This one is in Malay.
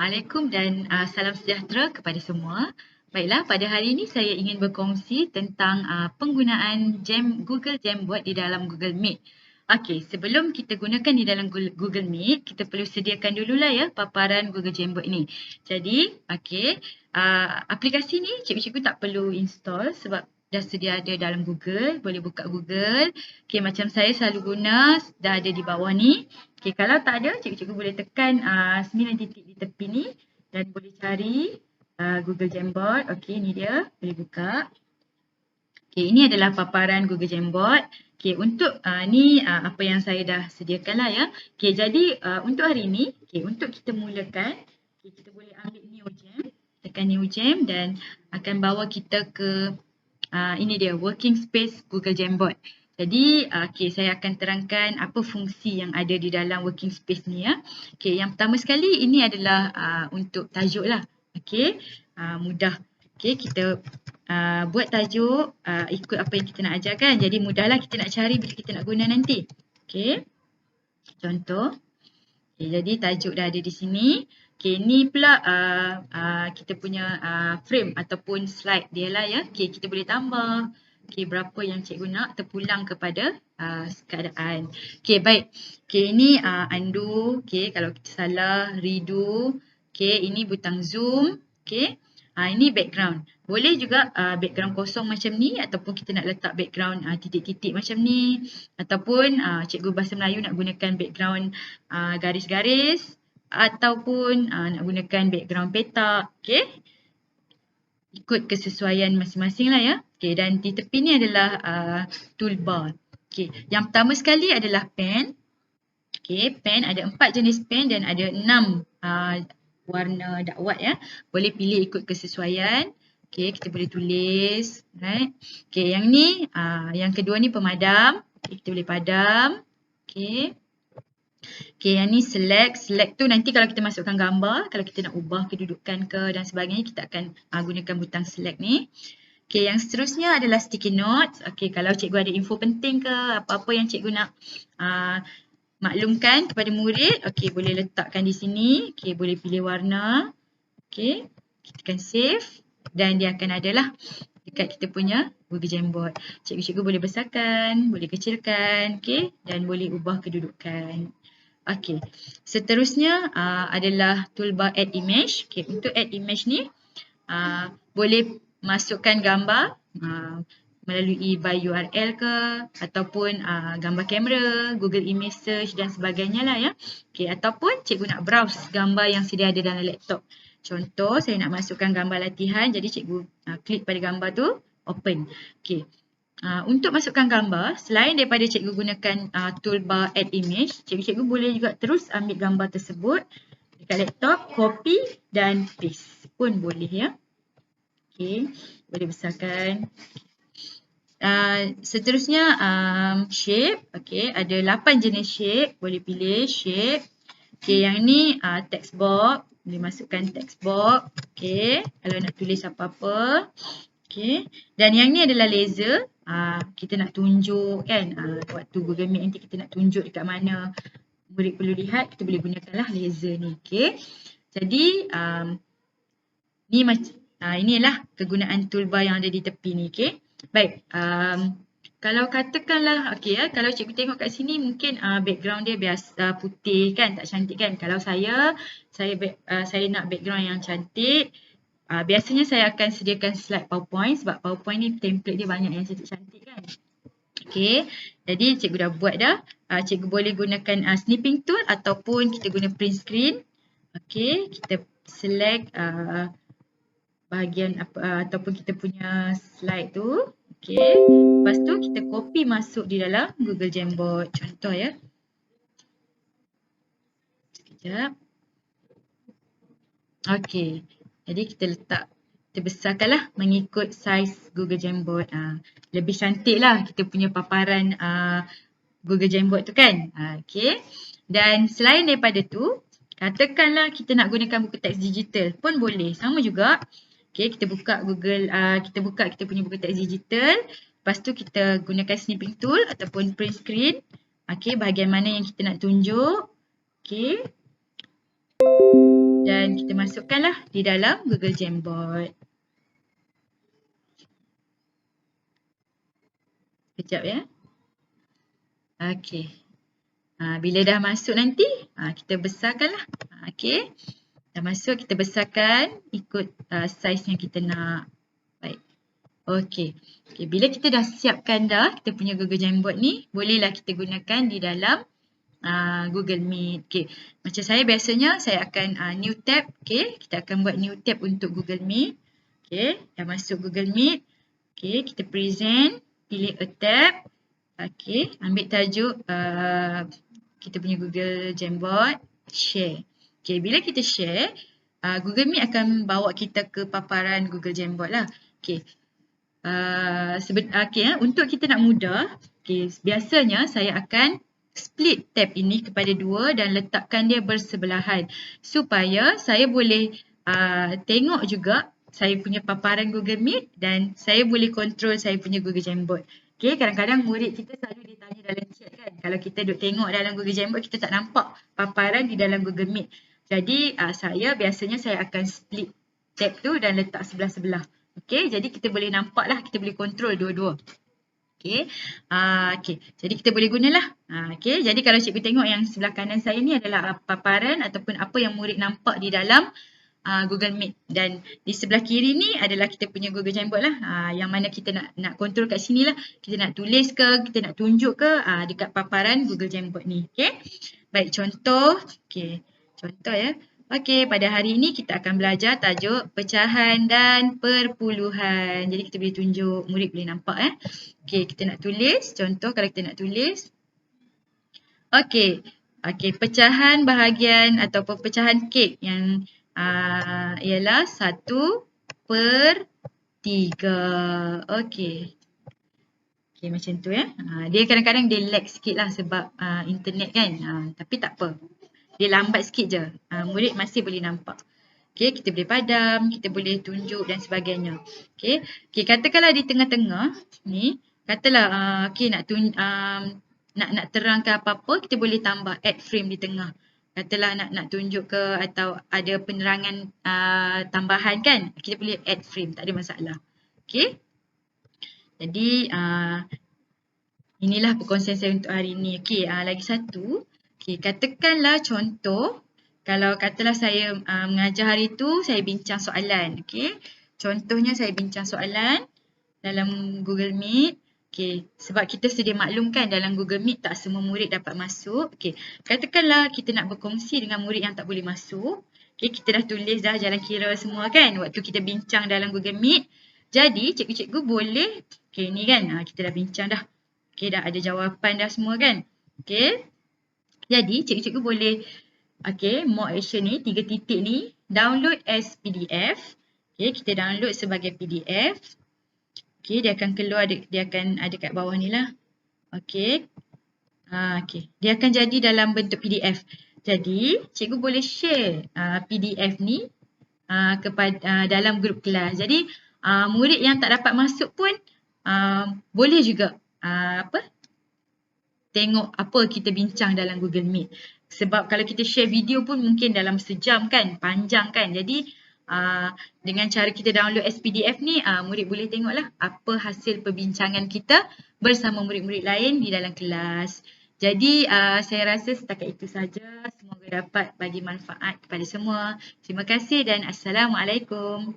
Assalamualaikum dan salam sejahtera kepada semua. Baiklah, pada hari ini saya ingin berkongsi tentang penggunaan Google Jamboard di dalam Google Meet. Okey, sebelum kita gunakan di dalam Google Meet, kita perlu sediakan dululah ya paparan Google Jamboard ni. Jadi, aplikasi ni cikgu-cikgu tak perlu install sebab dah sedia ada dalam Google. Boleh buka Google. Okey, macam saya selalu guna, dah ada di bawah ni. Okey, kalau tak ada, cikgu-cikgu boleh tekan 9 titik di tepi ni dan boleh cari Google Jamboard. Okey, ni dia. Boleh buka. Okey, ini adalah paparan Google Jamboard. Okey, untuk ni apa yang saya dah sediakan lah ya. Okey, jadi untuk hari ni, untuk kita mulakan, kita boleh ambil New Jam. Tekan New Jam dan akan bawa kita ke ini dia working space Google Jamboard. Jadi saya akan terangkan apa fungsi yang ada di dalam working space ni ya. Okey, yang pertama sekali ini adalah untuk tajuk lah. Okey, mudah. Okey, kita buat tajuk ikut apa yang kita nak ajarkan. Jadi mudahlah kita nak cari bila kita nak guna nanti. Okey. Contoh. Okay, jadi tajuk dah ada di sini. Okay, ni pula kita punya frame ataupun slide dia lah ya. Okay, kita boleh tambah. Okay, berapa yang cikgu nak terpulang kepada keadaan. Okay, baik. Okay, ini undo. Okay, kalau kita salah, redo. Okay, ini butang zoom. Okay, ini background. Boleh juga background kosong macam ni ataupun kita nak letak background titik-titik macam ni. Ataupun cikgu bahasa Melayu nak gunakan background garis-garis ataupun nak gunakan background petak. Okay. Ikut kesesuaian masing-masing lah ya. Okay, dan di tepi ni adalah toolbar. Okay. Yang pertama sekali adalah pen. Okay, pen ada 4 jenis pen dan ada 6 warna dakwat ya. Boleh pilih ikut kesesuaian. Okay, kita boleh tulis. Right. Okay, yang ni, yang kedua ni pemadam. Okay, kita boleh padam. Okay. Okay, yang ni select. Select tu nanti kalau kita masukkan gambar, kalau kita nak ubah kedudukan ke dan sebagainya, kita akan gunakan butang select ni. Okay, yang seterusnya adalah sticky notes. Okay, kalau cikgu ada info penting ke, apa-apa yang cikgu nak maklumkan kepada murid, okay, boleh letakkan di sini. Okay, boleh pilih warna. Okay, kita tekan save. Dan dia akan ada lah dekat kita punya Google Jamboard. Cikgu-cikgu boleh besarkan, boleh kecilkan, okay, dan boleh ubah kedudukan. Okay, seterusnya adalah toolbar add image. Okay, untuk add image ni boleh masukkan gambar melalui by URL ke ataupun gambar kamera, Google Image Search dan sebagainya lah ya. Okay, ataupun cikgu nak browse gambar yang sedia ada dalam laptop. Contoh, saya nak masukkan gambar latihan, jadi cikgu klik pada gambar tu, open. Okay. Untuk masukkan gambar, selain daripada cikgu gunakan toolbar add image, cikgu-cikgu boleh juga terus ambil gambar tersebut dekat laptop, copy dan paste pun boleh ya. Okay, boleh besarkan. Seterusnya shape. Okay, ada 8 jenis shape, boleh pilih shape. Okay, yang ni text box. Boleh masukkan text box. Okay, kalau nak tulis apa-apa. Okay, dan yang ni adalah laser. Kita nak tunjuk kan, waktu Google Meet nanti kita nak tunjuk dekat mana murid perlu lihat, kita boleh gunakanlah laser ni. Okay, jadi ni inilah kegunaan toolbar yang ada di tepi ni. Okay, baik. Kalau katakanlah, okay ya, kalau cikgu tengok kat sini mungkin background dia biasa putih kan, tak cantik kan. Kalau saya nak background yang cantik, biasanya saya akan sediakan slide PowerPoint sebab PowerPoint ni template dia banyak yang cantik-cantik kan. Okay, jadi cikgu dah buat dah. Cikgu boleh gunakan snipping tool ataupun kita guna print screen. Okay, kita select bahagian apa ataupun kita punya slide tu. Okay, lepas tu kita copy masuk di dalam Google Jamboard. Contoh ya. Sekejap. Okay, jadi kita besarkanlah mengikut saiz Google Jamboard. Lebih cantik lah kita punya paparan Google Jamboard tu kan. Okay, dan selain daripada tu, katakanlah kita nak gunakan buku teks digital pun boleh. Sama juga. Okay, kita buka Google, kita punya buku teks digital. Lepas tu kita gunakan snipping tool ataupun print screen. Okay, bahagian mana yang kita nak tunjuk. Okay. dan kita masukkanlah di dalam Google Jamboard. Kejap ya. Okey. Bila dah masuk nanti, kita besarkanlah. Okey. Dah masuk, kita besarkan ikut saiz yang kita nak. Baik. Okey. Bila kita dah siapkan dah kita punya Google Jamboard ni, bolehlah kita gunakan di dalam Google Meet. Okey. Macam saya biasanya, saya akan new tab. Okey. Kita akan buat new tab untuk Google Meet. Okey. Dah masuk Google Meet. Okey. Kita present. Pilih a tab. Okey. Ambil tajuk kita punya Google Jamboard, share. Okay, bila kita share, Google Meet akan bawa kita ke paparan Google Jamboard lah. Okay. Untuk kita nak mudah, biasanya saya akan split tab ini kepada dua dan letakkan dia bersebelahan. Supaya saya boleh tengok juga saya punya paparan Google Meet dan saya boleh control saya punya Google Jamboard. Okay, kadang-kadang murid kita selalu ditanya dalam chat kan. Kalau kita duduk tengok dalam Google Jamboard, kita tak nampak paparan di dalam Google Meet. Jadi biasanya saya akan split tab tu dan letak sebelah-sebelah. Okay, jadi kita boleh nampak lah, kita boleh control dua-dua. Okay, jadi kita boleh gunalah. Okay, jadi kalau cikgu tengok yang sebelah kanan saya ni adalah paparan ataupun apa yang murid nampak di dalam Google Meet, dan di sebelah kiri ni adalah kita punya Google Jamboard lah, yang mana kita nak control kat sini lah, kita nak tulis ke, kita nak tunjuk ke dekat paparan Google Jamboard ni. Okay, baik, contoh. Okay, contoh ya. Okay, pada hari ini kita akan belajar tajuk pecahan dan perpuluhan. Jadi kita boleh tunjuk, murid boleh nampak Okay, kita nak tulis, contoh kalau kita nak tulis. Okay, pecahan bahagian ataupun pecahan kek yang ialah 1/3. Okey. Okey, macam tu ya. Dia kadang-kadang dia lag sikit lah sebab internet kan. Tapi tak apa. Dia lambat sikit je. Murid masih boleh nampak. Okey, kita boleh padam, kita boleh tunjuk dan sebagainya. Okey, katakanlah di tengah-tengah ni, katalah nak terangkan apa-apa, kita boleh tambah add frame di tengah. Katalah nak tunjuk ke atau ada penerangan tambahan kan, kita boleh add frame, tak ada masalah. Okey. Jadi inilah perkongsian saya untuk hari ini. Okey, lagi satu. Okey, katakanlah contoh, kalau katalah saya mengajar hari tu, saya bincang soalan. Okey. Contohnya saya bincang soalan dalam Google Meet. Okay, sebab kita sedia maklumkan dalam Google Meet tak semua murid dapat masuk. Okay, katakanlah kita nak berkongsi dengan murid yang tak boleh masuk. Okay, kita dah tulis dah jalan kira semua kan waktu kita bincang dalam Google Meet. Jadi cikgu-cikgu boleh, okay ni kan kita dah bincang dah. Okay, dah ada jawapan dah semua kan. Okay, jadi cikgu-cikgu boleh, okay, more action ni, 3 titik ni, download as PDF. Okay, kita download sebagai PDF. Okay, dia akan keluar, dia akan ada kat bawah ni lah. Okay. Okay. Dia akan jadi dalam bentuk PDF. Jadi, cikgu boleh share PDF ni kepada dalam grup kelas. Jadi, murid yang tak dapat masuk pun boleh juga tengok apa kita bincang dalam Google Meet. Sebab kalau kita share video pun mungkin dalam sejam kan, panjang kan. Jadi, dengan cara kita download as PDF ni, murid boleh tengoklah apa hasil perbincangan kita bersama murid-murid lain di dalam kelas. Jadi saya rasa setakat itu saja. Semoga dapat bagi manfaat kepada semua. Terima kasih dan Assalamualaikum.